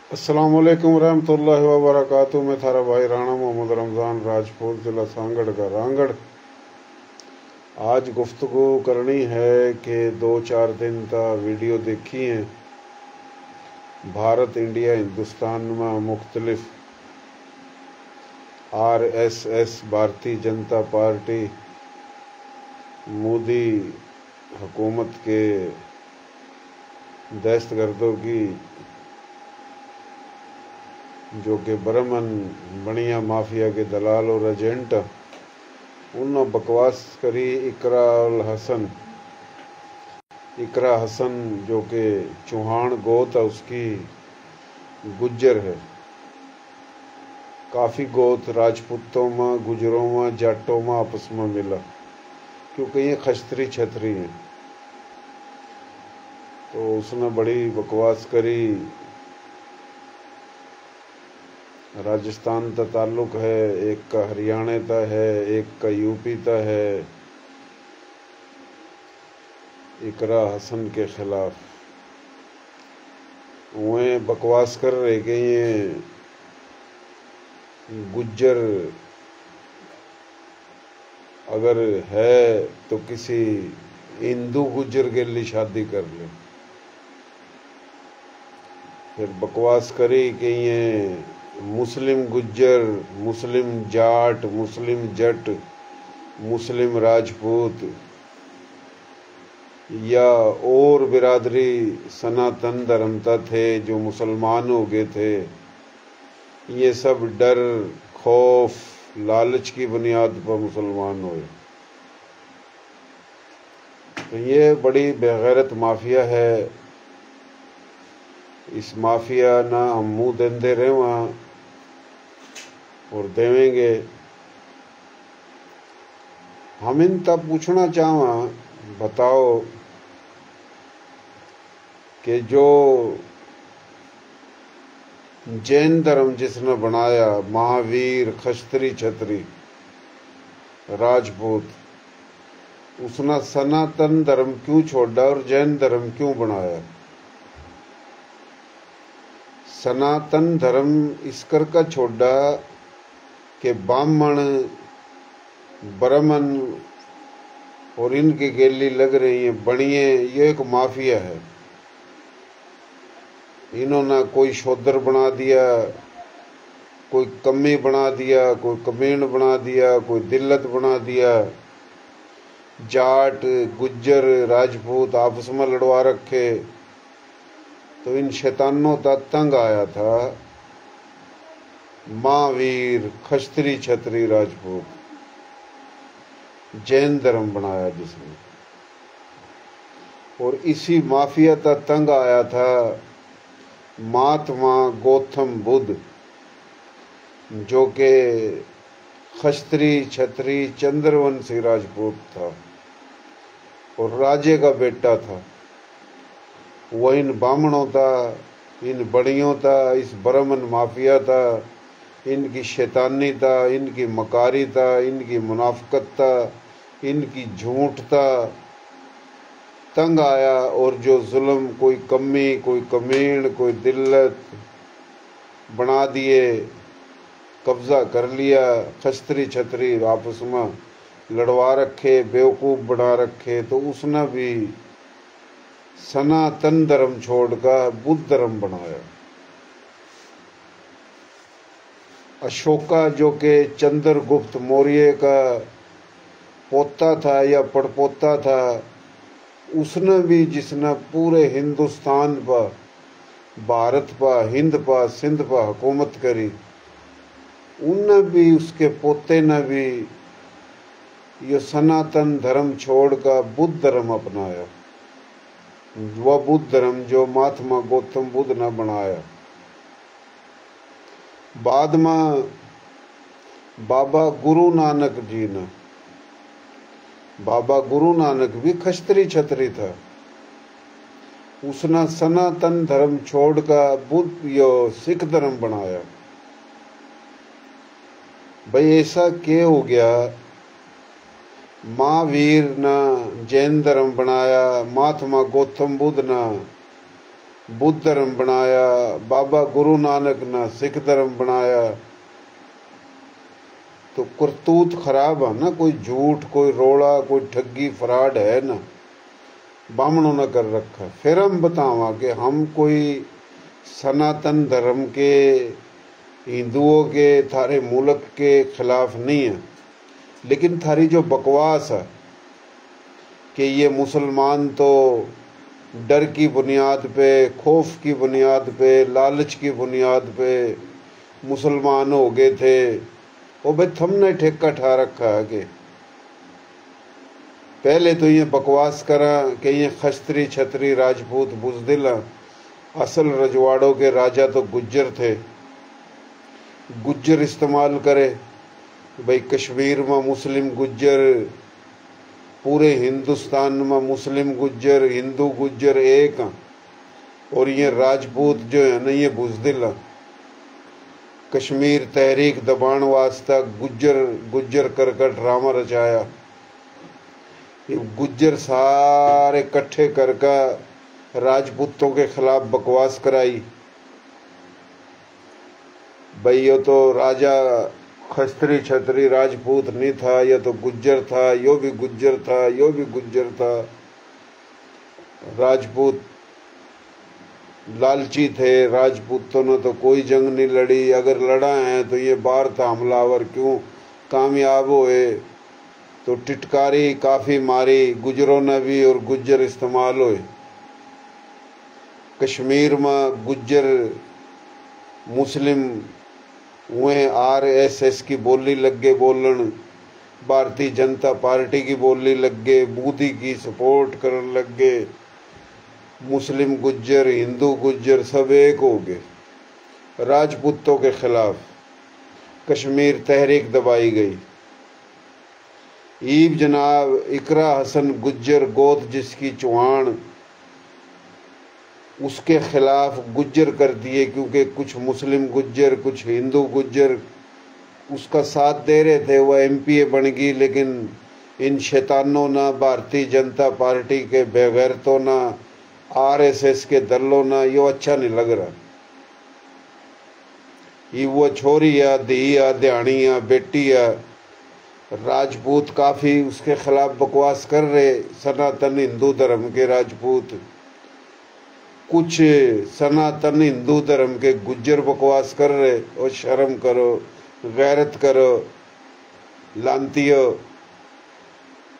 अस्सलामुअलैकुम रहमतुल्लाहि व बरकातुहू। मैं थारा भाई राणा मोहम्मद रमज़ान राजपूत, ज़िला सांगड़ का रांगड़। आज गुफ्तगू करनी है कि 2-4 दिन का वीडियो देखी है। भारत इंडिया हिंदुस्तान में मुख्तलिफ RSS भारतीय जनता पार्टी मोदी हुकूमत के दहशतगर्दों की जो कि बरमन बनिया माफिया के दलाल और एजेंट, उन्होंने बकवास करी। इकरा हसन जो कि चौहान गोत है, उसकी गुज्जर है। काफ़ी गोत राजपूतों में, गुजरों में, जाटों में आपस में मिला, क्योंकि ये खश्तरी छतरी हैं। तो उसने बड़ी बकवास करी। राजस्थान का ताल्लुक है, एक का हरियाणा का है, एक का यूपी का है। इकरा हसन के खिलाफ वह बकवास कर रहे कि ये गुज्जर अगर है तो किसी हिंदू गुज्जर के लिए शादी कर ले। फिर बकवास करी कि ये मुस्लिम गुज्जर, मुस्लिम जाट, मुस्लिम जट, मुस्लिम राजपूत या और बिरादरी सनातन धर्म का थे जो मुसलमान हो गए थे, ये सब डर, खौफ, लालच की बुनियाद पर मुसलमान हुए। तो ये बड़ी बेगैरत माफिया है। इस माफिया ना हम मुँह देंदे रहे वहाँ और देवेंगे। हम इन तब पूछना चाहवा, बताओ कि जो जैन धर्म जिसने बनाया, महावीर, खश्तरी छतरी, राजपूत, उसने सनातन धर्म क्यों छोड़ा और जैन धर्म क्यों बनाया? सनातन धर्म इस करके छोड़ा कि ब्राह्मण, ब्राह्मण और इनकी गेली लग रही है बनिए, ये एक माफिया है। इन्होंने कोई शोधर बना दिया, कोई कमी बना दिया, कोई कमीण बना दिया, कोई दिल्लत बना दिया। जाट, गुज्जर, राजपूत आपस में लड़वा रखे। तो इन शैतानों का तंग आया था महावीर, खश्तरी छतरी, राजपूत, जैन धर्म बनाया जिसने। और इसी माफिया का तंग आया था महात्मा गौतम बुद्ध, जो के खश्तरी छतरी चंद्रवंशी राजपूत था और राजे का बेटा था। वह इन ब्राह्मणों था, इन बड़ियों था, इस ब्राह्मण माफिया था, इनकी शैतानी था, इनकी मकारी था, इनकी मुनाफकत था, इनकी झूठ था। तंग आया और जो जुल्म, कोई कमी, कोई कमीण, कोई दिल्लत बना दिए, कब्जा कर लिया। खश्तरी छतरी आपस में लड़वा रखे, बेवकूफ़ बना रखे। तो उसने भी सनातन धर्म छोड़कर बुद्ध धर्म बनाया। अशोका जो कि चंद्रगुप्त मौर्य का पोता था या पड़पोता था, उसने भी, जिसने पूरे हिंदुस्तान पर, भारत पर, हिंद पर, सिंध पर हुकूमत करी, उनने भी, उसके पोते ने भी ये सनातन धर्म छोड़कर बुद्ध धर्म अपनाया। वह बुद्ध धर्म जो महात्मा गौतम बुद्ध ने बनाया। बाद में बाबा गुरु नानक जी ने, बाबा गुरु नानक भी खश्तरी छतरी था। उसने सनातन धर्म छोड़कर बुद्ध यो सिख धर्म बनाया। भाई ऐसा क्या हो गया? महावीर ने जैन धर्म बनाया, महात्मा गौतम बुद्ध ने बुद्ध धर्म बनाया, बाबा गुरु नानक ने सिख धर्म बनाया। तो करतूत खराब है ना, कोई झूठ, कोई रोड़ा, कोई ठगी फ्रॉड है ना, बामणों ने कर रखा। फिर हम बतावा कि हम कोई सनातन धर्म के, हिंदुओं के, थारे मुल्क के खिलाफ नहीं है, लेकिन थारी जो बकवास है कि ये मुसलमान तो डर की बुनियाद पे, खौफ की बुनियाद पे, लालच की बुनियाद पे मुसलमान हो गए थे, वो भाई थमने ठेका ठा रखा है कि पहले तो ये बकवास करा कि ये खस्त्री छत्री राजपूत बुजदिल, असल रजवाड़ों के राजा तो गुज्जर थे। गुज्जर इस्तेमाल करे भाई, कश्मीर में मुस्लिम गुज्जर, पूरे हिंदुस्तान में मुस्लिम गुज्जर, हिंदू गुज्जर एक, और ये राजपूत जो है ना ये बुजदिल। कश्मीर तहरीक दबाण वास्ता गुज्जर कर ड्रामा रचाया। ये गुज्जर सारे इकट्ठे करके राजपूतों के खिलाफ बकवास कराई। भाई ये तो राजा खस्त्री छत्री राजपूत नहीं था, यह तो गुज्जर था, यो भी गुज्जर था, यो भी गुज्जर था। राजपूत लालची थे, राजपूतों ने तो कोई जंग नहीं लड़ी, अगर लड़ा है तो ये बाहर था हमलावर, क्यों कामयाब हुए तो टिटकारी काफ़ी मारी गुजरों ने भी, और गुज्जर इस्तेमाल हुए। कश्मीर में गुज्जर मुस्लिम हुए, RSS की बोली लग गए बोलन, भारतीय जनता पार्टी की बोली लग गए, मोदी की सपोर्ट करने लग गए। मुस्लिम गुज्जर, हिंदू गुज्जर सब एक हो गए। राजपूतों के खिलाफ कश्मीर तहरीक दबाई गई। ईब जनाब इकरा हसन गुज्जर गोद जिसकी चौहान, उसके खिलाफ गुज्जर कर दिए, क्योंकि कुछ मुस्लिम गुज्जर, कुछ हिंदू गुज्जर उसका साथ दे रहे थे। वह MPA बन गई, लेकिन इन शैतानों ना, भारतीय जनता पार्टी के बेगैरतों ना, RSS के दलों ना, यो अच्छा नहीं लग रहा। ये वो छोरी या धी या ध्यानी या बेटी या राजपूत काफ़ी उसके खिलाफ बकवास कर रहे, सनातन हिंदू धर्म के राजपूत। कुछ सनातन हिंदू धर्म के गुज्जर बकवास कर रहे, और शर्म करो, गैरत करो, लांतियो।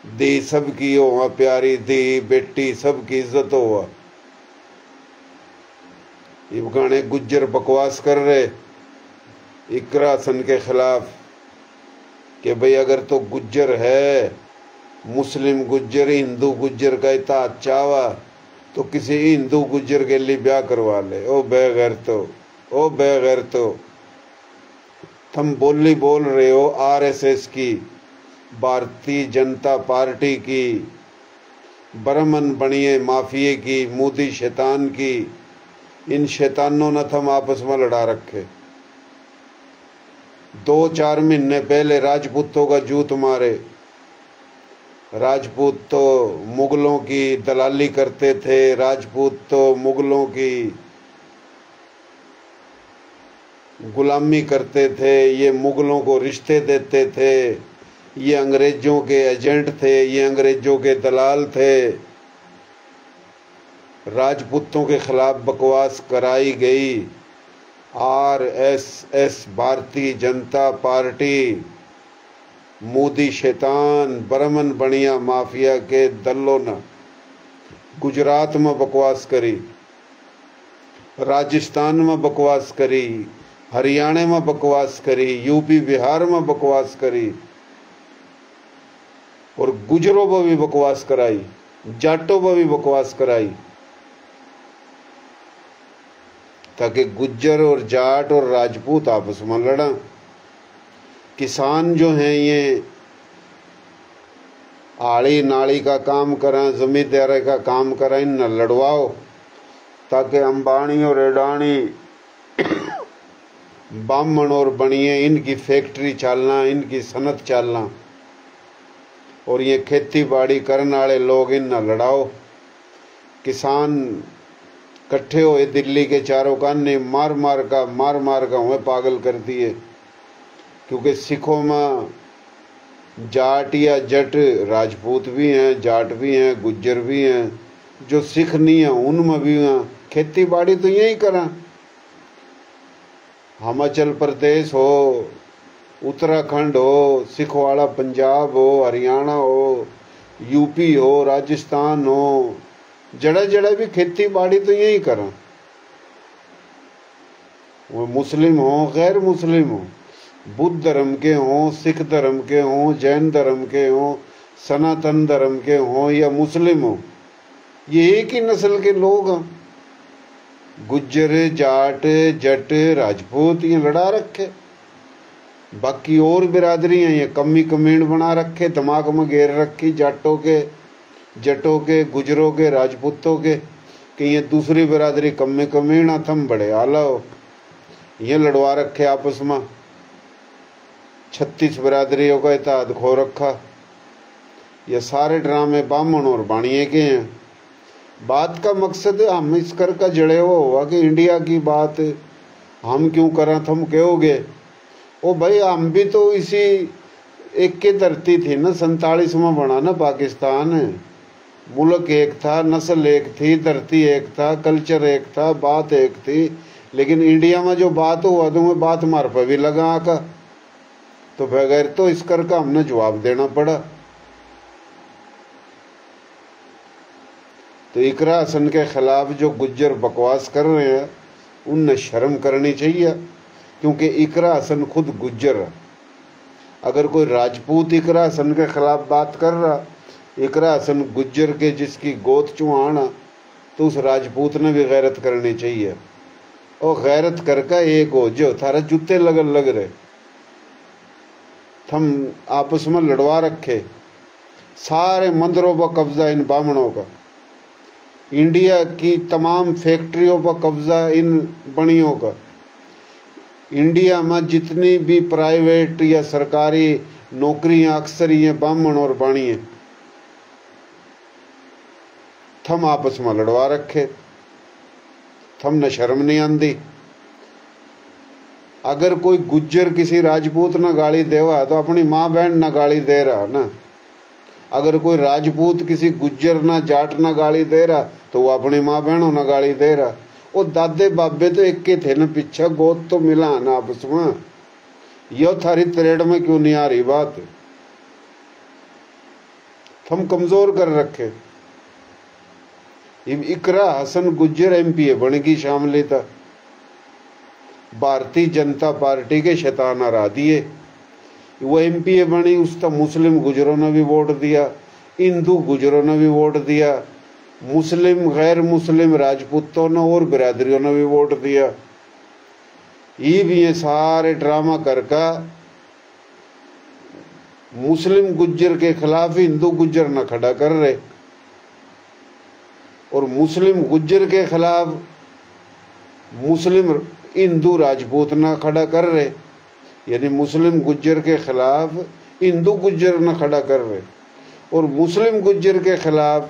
दी सबकी हो प्यारी, दी बेटी सबकी इज्जत हो। ये गाने गुज्जर बकवास कर रहे इकरा हसन के खिलाफ कि भाई अगर तो गुज्जर है, मुस्लिम गुज्जर, हिंदू गुज्जर का इतना अच्छा हुआ तो किसी हिंदू गुज्जर के लिए ब्याह करवा ले। ओ बेगैरतो, ओ बेगैरतो, तुम बोली बोल रहे हो RSS की, भारतीय जनता पार्टी की, बरमन बनिए माफिए की, मोदी शैतान की। इन शैतानों ने थम आपस में लड़ा रखे। 2-4 महीने पहले राजपूतों का जूत मारे। राजपूत तो मुगलों की दलाली करते थे, राजपूत तो मुगलों की गुलामी करते थे, ये मुगलों को रिश्ते देते थे, ये अंग्रेजों के एजेंट थे, ये अंग्रेजों के दलाल थे। राजपूतों के खिलाफ बकवास कराई गई। RSS भारतीय जनता पार्टी, मोदी शैतान, बरमन बनिया माफिया के दलों ने गुजरात में बकवास करी, राजस्थान में बकवास करी, हरियाणा में बकवास करी, यूपी बिहार में बकवास करी, और गुजरों पर भी बकवास कराई, जाटों पर भी बकवास कराई, ताकि गुज्जर और जाट और राजपूत आपस में लड़ा। किसान जो हैं ये आड़ी नाड़ी का काम करें, जमींदारी का काम करें, न लड़वाओ, ताकि अंबानी और अडानी बामण और बनिए इनकी फैक्ट्री चलना, इनकी सनत चलना, और ये खेती बाड़ी करने वाले लोग इन न लड़ाओ। किसान कट्ठे हुए दिल्ली के चारों काने मार मार का हुए पागल कर दिए। क्योंकि सिखों में जाट या जट राजपूत भी हैं, जाट भी हैं, गुज्जर भी हैं। जो सिख नहीं है उनमें भी हैं। खेती बाड़ी तो यही करें। हिमाचल प्रदेश हो, उत्तराखंड हो, सिख वाला पंजाब हो, हरियाणा हो, यूपी हो, राजस्थान हो, जड़ा जड़ा भी खेती बाड़ी तो यही करें। वो मुस्लिम हो, गैर मुस्लिम हो, बुद्ध धर्म के हों, सिख धर्म के हों, जैन धर्म के हों, सनातन धर्म के हों या मुस्लिम हो, ये एक ही नस्ल के लोग हैं। गुज्जर, जाट, जट, राजपूत ये लड़ा रखे। बाकी और बिरादरियां ये कमी कमीण बना रखे, दिमाग में घेर रखी जाटों के, जटों के, गुजरों के, राजपूतों के, कि ये दूसरी बिरादरी कमी कमीण थम बड़े आला हो। ये लड़वा रखे आपस में। 36 बिरादरियों का इत्तेहाद खो रखा। ये सारे ड्रामे बामण और बाणिये के हैं। बात का मकसद हम इस कर का जड़े हुआ कि इंडिया की बात हम क्यों करें, तुम कहोगे ओ भाई हम भी तो इसी एक की धरती थी ना। 47 में बना ना पाकिस्तान। मुल्क एक था, नस्ल एक थी, धरती एक था, कल्चर एक था, बात एक थी। लेकिन इंडिया में जो बात हुआ तो मैं बात मार पर भी लगा आका। तो बगैर तो इस कर का हमने जवाब देना पड़ा। तो इकरा हसन के खिलाफ जो गुज्जर बकवास कर रहे हैं उनने शर्म करनी चाहिए। क्योंकि इकरा हसन खुद गुज्जर है। अगर कोई राजपूत इकरा हसन के खिलाफ बात कर रहा, इकरा हसन गुज्जर के जिसकी गोद चुहाना, तो उस राजपूत ने भी गैरत करनी चाहिए। और गैरत करके एक हो जो थारा जूते लग रहे, थम आपस में लड़वा रखे। सारे मंदिरों पर कब्जा इन बामणों का, इंडिया की तमाम फैक्ट्रियों पर कब्जा इन बणियों का, इंडिया में जितनी भी प्राइवेट या सरकारी नौकरियां अक्सर ये बामण और बाणी है। थम आपस में लड़वा रखे, थमने शर्म नहीं आंदी। अगर कोई गुज्जर किसी राजपूत ना गाली देवा तो अपनी माँ बहन ना गाली दे रहा ना। अगर कोई राजपूत किसी गुज्जर ना जाट ना गाली दे रहा तो वो अपनी माँ बहनों ना गाली दे रहा। वो दादे बाबे तो एक के थे ना, पीछे गोद तो मिला ना आपस में। यो थारी त्रेड में क्यों नहीं आ रही बात? हम कमजोर कर रखे। इकरा हसन गुज्जर एमपीए बनेगी शामिल था। भारतीय जनता पार्टी के शैतान हरा दिए, वो एमपीए बनी। उसका मुस्लिम गुजरों ने भी वोट दिया, हिंदू गुजरों ने भी वोट दिया, मुस्लिम गैर मुस्लिम राजपूतों ने और बिरादरियों ने भी वोट दिया। ये भी ये सारे ड्रामा करके मुस्लिम गुज्जर के खिलाफ हिंदू गुज्जर न खड़ा कर रहे, और मुस्लिम गुज्जर के खिलाफ मुस्लिम हिंदू राजपूत न खड़ा कर रहे। यानी मुस्लिम गुज्जर के खिलाफ हिंदू गुज्जर न खड़ा कर रहे, और मुस्लिम गुज्जर के खिलाफ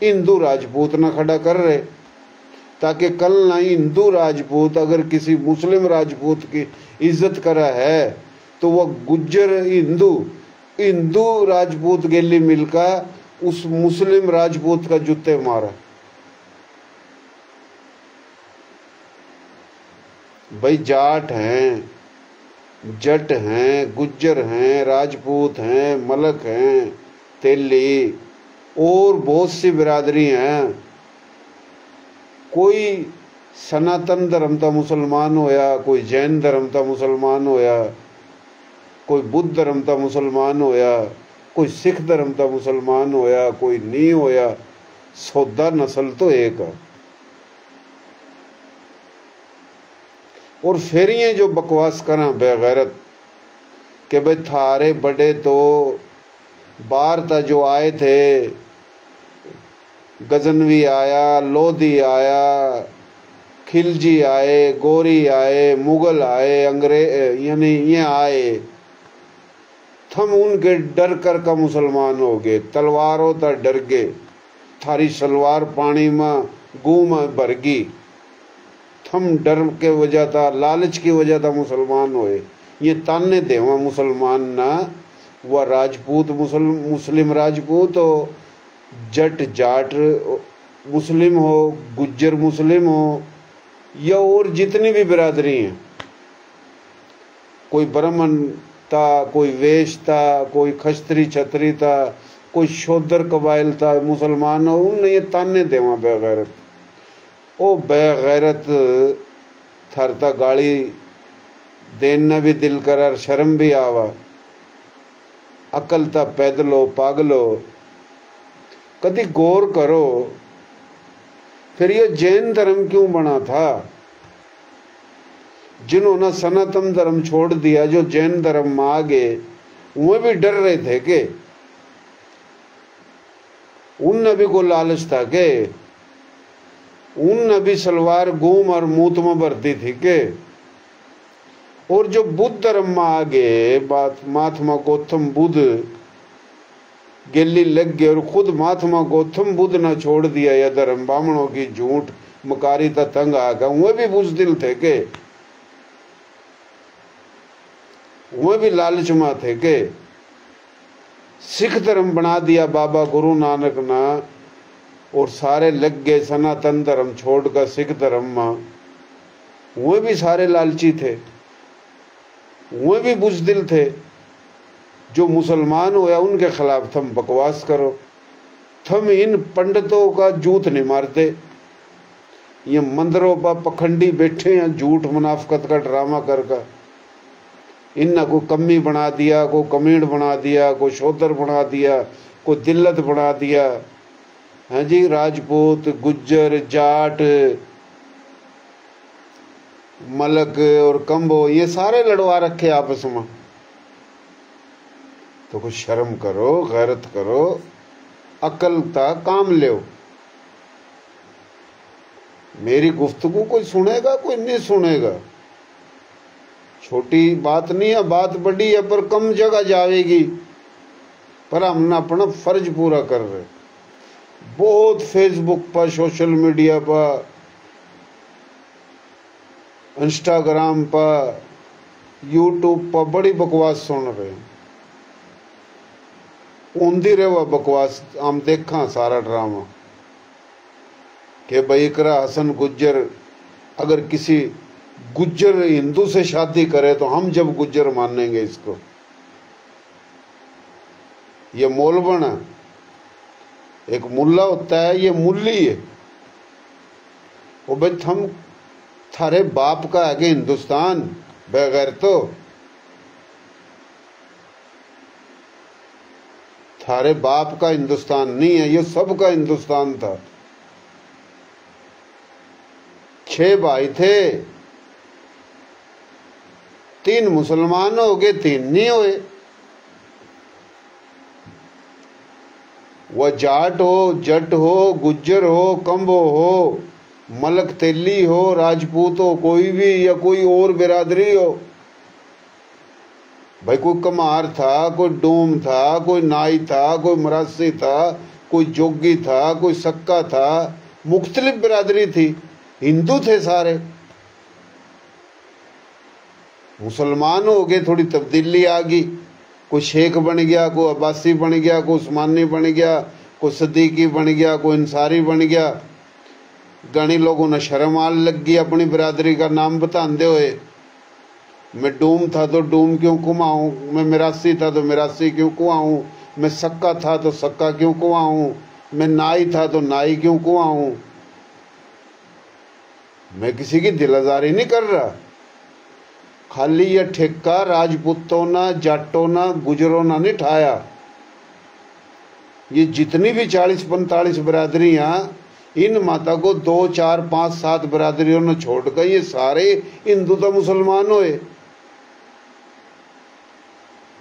हिंदू राजपूत न खड़ा कर रहे। ताकि कल ना हिंदू राजपूत अगर किसी मुस्लिम राजपूत की इज्जत करा है तो वह गुज्जर हिंदू राजपूत गेली मिलकर उस मुस्लिम राजपूत का जूते मारा। भाई जाट हैं, जट हैं, गुज्जर हैं, राजपूत हैं, मलक हैं, तेली और बहुत सी बिरादरी हैं। कोई सनातन धर्म का मुसलमान होया, कोई जैन धर्म का मुसलमान होया, कोई बुद्ध धर्म का मुसलमान होया, कोई सिख धर्म का मुसलमान होया, कोई नहीं होया। सौदा नस्ल तो एक है। और फिर ये जो बकवास करा बेगैरत कि भाई थारे बड़े तो बाहर था जो आए थे, गजनवी आया, लोधी आया, खिलजी आए, गोरी आए, मुगल आए, अंग्रेज यानी ये आए, थम उनके डर कर का मुसलमान हो गए। तलवारों तक डर गए। थारी सलवार पानी में गू में भरगी। थम डर के वजह था, लालच की वजह था मुसलमान होए। ये ताने देवा मुसलमान ना, वह राजपूत मुस्लिम राजपूत हो, जट जाट मुस्लिम हो, गुज्जर मुस्लिम हो, या और जितनी भी बिरादरी हैं, कोई ब्राह्मण था, कोई वैश्य था, कोई खस्त्री छत्री था, कोई शूद्र कबाइल था, मुसलमान हो, उनने ये ताने देवा बेगैरत। ओ बेगैरत थरता गाली देना भी दिल कर, शर्म भी आवा, अकल ता पैदलो पागलो। कभी गौर करो, फिर ये जैन धर्म क्यों बना था? जिन्होंने सनातन धर्म छोड़ दिया, जो जैन धर्म में आ गए, वो भी डर रहे थे के उनने भी को लालच था के उनने भी सलवार घूम और मूत में भरती थी के। और जो बुद्ध धर्म में आ गए, महात्मा गौतम बुद्ध गेली लग गए और खुद महात्मा गौतम बुद्ध ने छोड़ दिया यह धर्म, ब्राह्मणों की झूठ मकारी ता तंग आ गया, वो भी बुज़दिल थे के, वो भी लालच में थे के। सिख धर्म बना दिया बाबा गुरु नानक ना, और सारे लग गए सनातन धर्म छोड़कर सिख धर्म में। वो भी सारे लालची थे, वो भी बुज़दिल थे। जो मुसलमान होया उनके खिलाफ थम बकवास करो, थम इन पंडितों का जूत नहीं मारते। ये मंदिरों पर पखंडी बैठे हैं, झूठ मुनाफकत का ड्रामा करके। इन्ना को कमी बना दिया, को कमीण बना दिया, को शोदर बना दिया, को दिल्लत बना दिया। हैं जी, राजपूत गुज्जर जाट मलक और कंबो ये सारे लड़वा रखे आपस में। तो कुछ शर्म करो, गैरत करो, अकल ता काम लो। मेरी गुफ्तगू कोई सुनेगा, कोई नहीं सुनेगा, छोटी बात नहीं है, बात बड़ी है, पर कम जगह जाएगी। पर हम अपना फर्ज पूरा कर रहे। बहुत फेसबुक पर, सोशल मीडिया पर, इंस्टाग्राम पर, यूट्यूब पर बड़ी बकवास सुन रहे हैं। ऊंधी रहे वह बकवास, हम देखा सारा ड्रामा कि भाई इकरा हसन गुज्जर अगर किसी गुज्जर हिंदू से शादी करे तो हम जब गुज्जर मानेंगे इसको। ये मोलबन है, एक मुल्ला होता है, ये मुल्ली है। वो भाई थम थारे बाप का आगे हिंदुस्तान बगैर तो थारे बाप का हिंदुस्तान नहीं है, ये सबका हिंदुस्तान था। 6 भाई थे, 3 मुसलमान हो गए, 3 नहीं हुए। वह जाट हो, जट हो, गुज्जर हो, कंबो हो, मलक तेली हो, राजपूत हो, कोई भी या कोई और बिरादरी हो। भाई कोई कमार था, कोई डोम था, कोई नाई था, कोई मरासी था, कोई जोगी था, कोई सक्का था, मुख्तलिफ बिरादरी थी, हिंदू थे सारे। मुसलमान हो गए, थोड़ी तब्दीली आ गई, कोई शेख बन गया, कोई अब्बासी बन गया, कोई उस्मानी बन गया, कोई सदीकी बन गया, कोई अंसारी बन गया। गणी लोगों ने शर्म आने लग गई अपनी बिरादरी का नाम बताते हुए। मैं डूम था तो डूम क्यों कुमाऊं, मैं मिरासी था तो मिरासी क्यों कुआऊं, मैं सक्का था तो सक्का क्यों कुआऊं, मैं नाई था तो नाई क्यों कुआऊं। मैं किसी की दिल आजारी नहीं कर रहा, खाली ये ठेका राजपूतों ना, जाटों ना, गुजरों ना नहीं ठाया। ये जितनी भी 40-45 बिरादरियां, इन माता को 2, 4, 5, 7 बिरादरियों ने छोड़कर ये सारे हिंदू तो मुसलमान होए।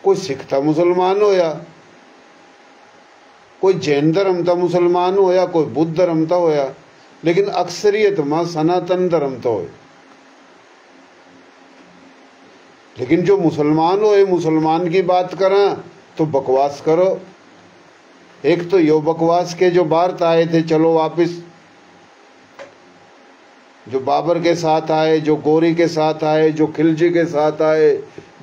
कोई सिख था मुसलमान होया, कोई जैन धर्म था मुसलमान होया, कोई बुद्ध धर्म था होया, लेकिन अक्सरियत में सनातन धर्म तो होए। लेकिन जो मुसलमान होए, मुसलमान की बात करें तो बकवास करो। एक तो यो बकवास के जो भारत आए थे, चलो वापिस जो बाबर के साथ आए, जो गोरी के साथ आए, जो खिलजी के साथ आए,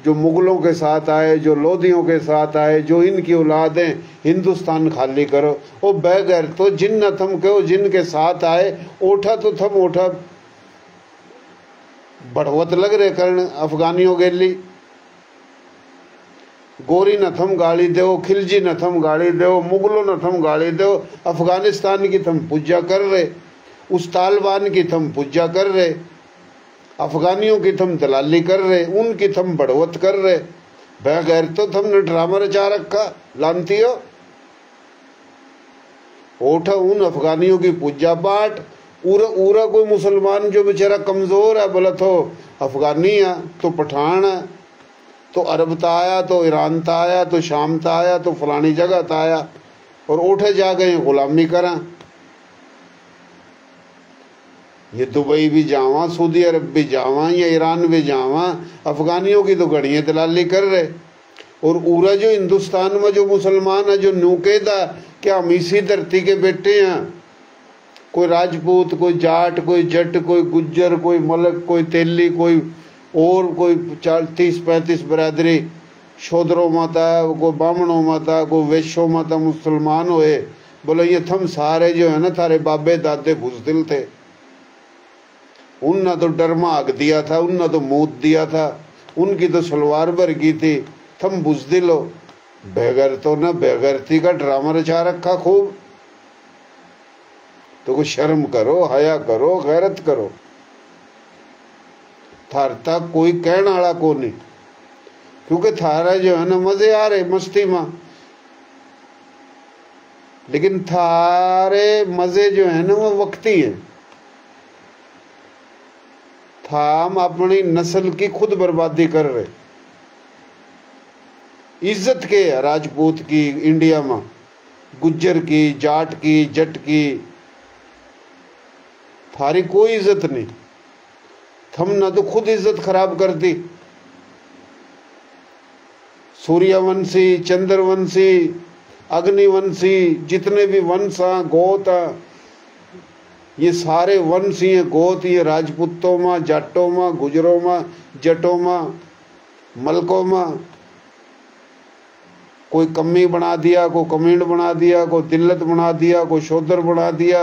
जो मुगलों के साथ आए, जो लोधियों के साथ आए, जो इनकी औलादें, हिंदुस्तान खाली करो। ओ बैगर तो जिन न थम कहो, जिनके साथ आए ओठा तो थम ओठा बढ़वत लग रहे करण अफगानियों गेली। गोरी न थम गाली दो, खिलजी न थम गाली दो, मुगलों न थम गाली दो, अफगानिस्तान की थम पूजा कर रहे, उस तालिबान की थम पूजा कर रहे, अफगानियों की थम दलाली कर रहे, उनकी थम बढ़वत कर रहे। बगैर तो थमने ड्रामा रचा रखा लानती हो। ओठा उन अफगानियों की पूजा पाठ। उरा कोई मुसलमान जो बेचारा कमजोर है बोला तो अफगानी है, तो पठान है, तो अरब ता आया, तो ईरान ता आया, तो शाम ता आया, तो फलानी जगह ता आया, और उठे जा गए गुलामी करा। ये दुबई भी जावा, सऊदी अरब भी जावा, या ईरान भी जावा, अफगानियों की तो गड़ियाँ दलाली कर रहे। और उरा जो हिंदुस्तान में जो मुसलमान है, जो नुकेदा क्या हम इसी धरती के बेटे हैं। कोई राजपूत, कोई जाट, कोई जट, कोई गुज्जर, कोई मलक, कोई तेली, कोई और कोई 30-35 बरादरी शोधरों माता, कोई बामणों माता, कोई वैश्यों माता मुसलमान हुए। बोले ये थम सारे जो है ना थारे बाबे दादे बुजदिल थे, उनने तो डरमा आग दिया था, उनने तो मूत दिया था, उनकी तो सलवार भर की थी, थम बुजदिल हो। बेगर तो ना बेगरती का ड्रामा रचा रखा खूब। तो कुछ शर्म करो, हया करो, गैरत करो। थार तक कोई कहने वाला को नहीं, क्योंकि थारा जो है ना मजे आ रहे मस्ती में, लेकिन थारे मजे जो है ना वो वक्ती है। थाम अपनी नस्ल की खुद बर्बादी कर रहे। इज्जत के राजपूत की इंडिया में, गुज्जर की, जाट की, जट की, थारी कोई इज्जत नहीं। थम ना तो खुद इज्जत खराब कर दी। सूर्यवंशी, चंद्रवंशी, अग्निवंशी, जितने भी वंश हैं, गोत हैं, ये सारे वंश ही हैं, गोत ये राजपूतों में, जाटों में, गुजरों में, जटों में, मलकों में। कोई कमी बना दिया, कोई कमीण बना दिया, कोई दिल्लत बना दिया, कोई शोधर बना दिया,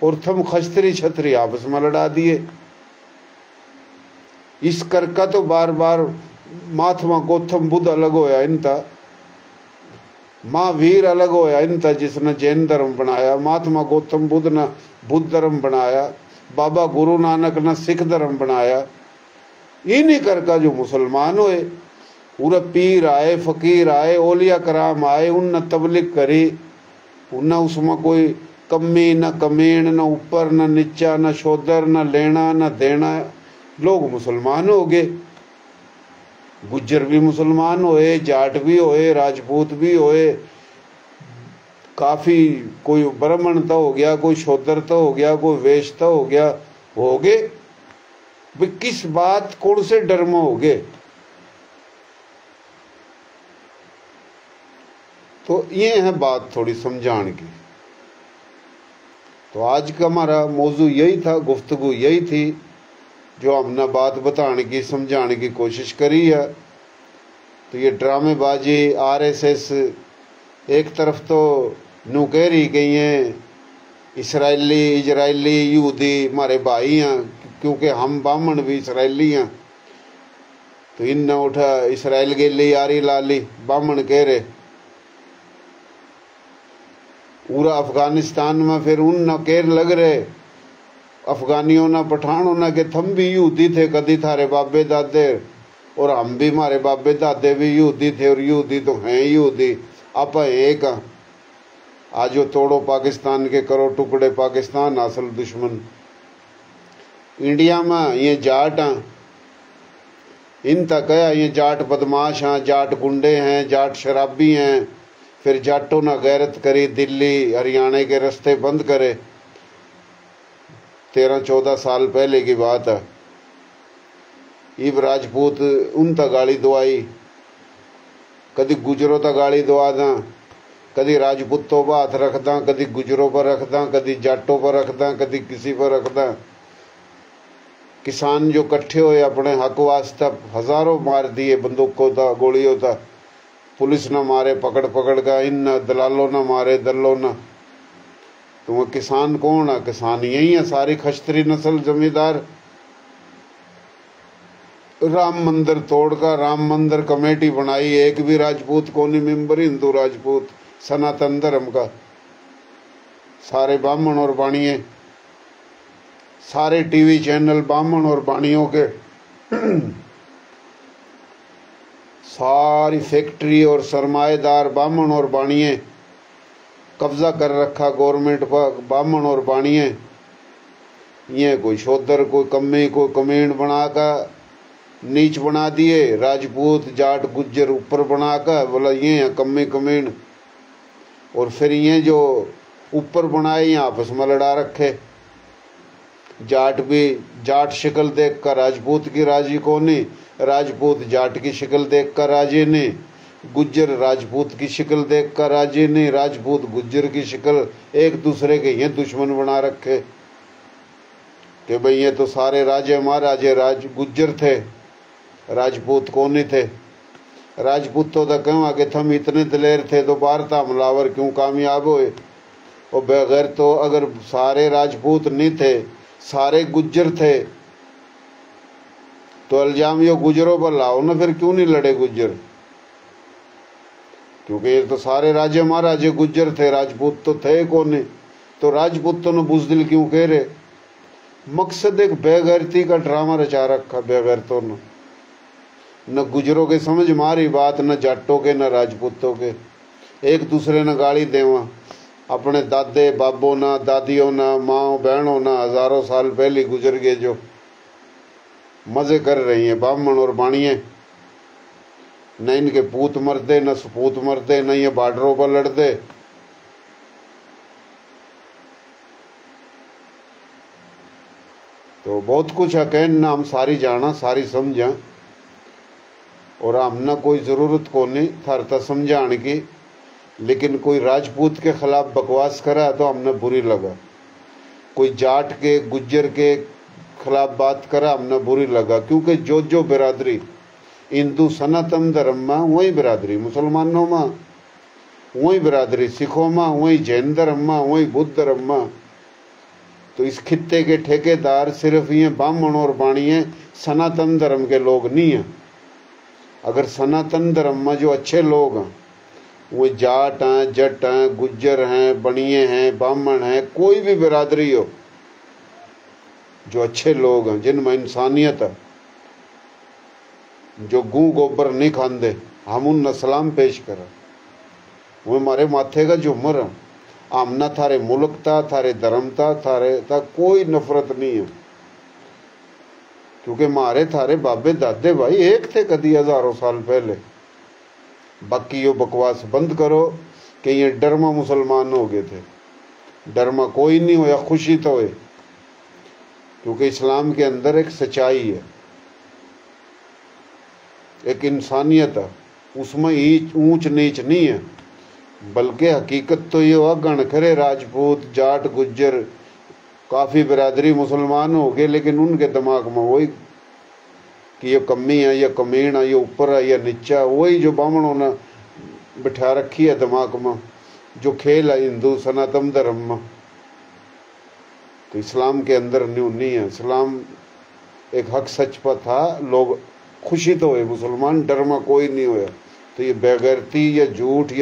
और थम खस्त्री छत्री आपस में लड़ा दिए। इस कर का तो बार बार महात्मा गौतम बुद्ध अलग होया इनता, महावीर अलग होया इनता, जिसने जैन धर्म बनाया। महात्मा गौतम बुद्ध ने बुद्ध धर्म बनाया, बाबा गुरु नानक ने सिख धर्म बनाया। इन्हीं कर का जो मुसलमान हुए, पूरा पीर आए, फकीर आए, औलिया कराम आए, उनने तबलीग करी। उनने उसमें कोई कमी न कमीण, न ऊपर न नीचा, न शोदर, न लेना न देना। लोग मुसलमान हो गए। गुज्जर भी मुसलमान होए, जाट भी होए, राजपूत भी होए, काफी कोई ब्राह्मण तो हो गया, कोई शोदर तो हो गया, कोई वैश्य तो हो गया, हो गए। वे किस बात कौन से डर में हो गए? तो ये है बात थोड़ी समझाने की। तो आज का हमारा मौजू यही था, गुफ्तगू यही थी, जो हमने बात बताने की, समझाने की कोशिश करी है। तो ये ड्रामेबाजी, आरएसएस एक तरफ तो नू कह रही गई हैं इजरायली यहूदी हमारे भाई हैं, क्योंकि हम बामण भी इसराइली हैं। तो इन उठा इसराइल के लिए यारी लाली बामण कह रहे। पूरा अफगानिस्तान में फिर उन न केर लग रहे, अफगानियों ना पठानों ना के थम भी यहूदी थे कदी थारे बाबे दादे, और हम भी हमारे बाबे दादे भी यहूदी थे, और यहूदी तो हैं यहूदी, आप एक। आज जो तोड़ो पाकिस्तान के, करो टुकड़े पाकिस्तान, असल दुश्मन इंडिया में ये जाट हैं। इन तक है ये जाट बदमाश हैं, जाट गुंडे हैं, जाट शराबी हैं। फिर जाटों ने गैरत करी, दिल्ली हरियाणा के रास्ते बंद करे। 13-14 साल पहले की बात है। इब राजपूत उन तक गाली दवाई, कभी गुजरों तक गाली दवा दा, कभी राजपूतों पर हाथ रख दा, कभी गुजरों पर रख दा, कभी जाटों पर रख दा, कभी किसी पर रख दा। किसान जो इकट्ठे हुए अपने हक वास्ते हजारों मार दिए, बंदूकों था, गोलियों था, पुलिस न मारे पकड़ पकड़ का, इन न दलालों न मारे, दलों न। तो वो किसान कौन है? किसान यही है, सारी खश्तरी नस्ल जमींदार। राम मंदिर तोड़कर राम मंदिर कमेटी बनाई, एक भी राजपूत कोनी मेंबर, हिंदू राजपूत सनातन धर्म का, सारे ब्राह्मण और बाणिये, सारे टीवी चैनल ब्राह्मण और बाणियों के, सारी फैक्ट्री और सरमाएदार ब्राह्मण और बाणिये, कब्जा कर रखा गवर्नमेंट पर ब्राह्मण और बाणिये। ये कोई शोधर, कोई कम्मी, कोई कमीण बनाकर नीच बना दिए, राजपूत जाट गुज्जर ऊपर बनाकर बोला ये हैं कम्मी कमीण, और फिर ये जो ऊपर बनाए ये आपस में लड़ा रखे। जाट भी जाट शक्ल देख कर राजपूत की राजी को नहीं, राजपूत जाट की शक्ल देख कर राजी नहीं, गुज्जर राजपूत की शक्ल देख कर राजी नहीं, राजपूत गुज्जर की शक्ल, एक दूसरे के ये दुश्मन बना रखे कि भाई ये तो सारे राजे महाराजे राज गुज्जर थे, राजपूत कौन ही थे। राजपूतों का कहवा कि थम इतने दलेर थे तो भारत हमलावर क्यों कामयाब हुए। और बगैर तो अगर सारे राजपूत नहीं थे, सारे गुज्जर थे, तो इल्जाम यो गुजरों पर लाओ ना, फिर क्यों नहीं लड़े गुज्जर? क्योंकि ये तो सारे राजे महाराजे गुज्जर थे, राजपूत तो थे कौन नहीं। तो राजपूतों ने बुजदिल क्यों कह रहे? मकसद एक बेगैरती का ड्रामा रचा रखा बेगैरतों ने। न गुजरों के समझ मारी बात, न जाटों के न राजपूतों के, एक दूसरे ने गाली देवा। अपने दादे बाबों ना, दादियों ना, माओ बहनों ना, हजारों साल पहले गुजर गए, जो मजे कर रही हैं ब्राह्मण और बाणिये। न इनके पूत मरदे, न सपूत मरदे, न ये बॉर्डरों पर लड़ते। तो बहुत कुछ है कहना, हम सारी जाना सारी समझा, और हमने कोई जरूरत को नहीं थारता समझाने की। लेकिन कोई राजपूत के खिलाफ बकवास करा तो हमने बुरी लगा, कोई जाट के गुज्जर के खिलाफ बात करा हमने बुरी लगा। क्योंकि जो जो बिरादरी हिंदू सनातन धर्म में वही बिरादरी, मुसलमानों में वही बिरादरी, सिखों में वही, जैन धर्म में वही, बुद्ध धर्म में। तो इस खित्ते के ठेकेदार सिर्फ ये ब्राह्मण और बाणिये सनातन धर्म के लोग नहीं हैं। अगर सनातन धर्म में जो अच्छे लोग हैं वो जाट हैं, जट हैं, गुज्जर हैं, बणिये हैं, ब्राह्मण हैं, कोई भी बिरादरी हो, जो अच्छे लोग हैं जिनमें इंसानियत है, जो गू गोबर नहीं खाते, हम उन सलाम पेश करें। वो हमारे माथे का झूमर है। आमना थारे मुल्क था, थारे धर्म था, थारे था कोई नफरत नहीं है। क्योंकि मारे थारे बाबे दादे भाई एक थे कदी हजारों साल पहले। बाकी यो बकवास बंद करो कि ये डरमा मुसलमान हो गए थे। डरमा कोई नहीं होया, खुशी तो है। क्योंकि इस्लाम के अंदर एक सच्चाई है, एक इंसानियत है, उसमें ऊंच नीच नहीं है। बल्कि हकीकत तो ये हुआ गण खरे राजपूत जाट गुज्जर काफ़ी बिरादरी मुसलमान हो गए, लेकिन उनके दिमाग में वही कि ये कमी है, ये कमीण है, ये ऊपर है, ये नीचा, वही जो ब्राह्मणों ने बिठा रखी है दिमाग में, जो खेल है हिंदू सनातन धर्म में। तो इस्लाम के अंदर न्यू नहीं है। इस्लाम एक हक सच पर था, लोग खुशी तो हुए मुसलमान, डर में कोई नहीं हुआ। तो ये बेगैरती या झूठ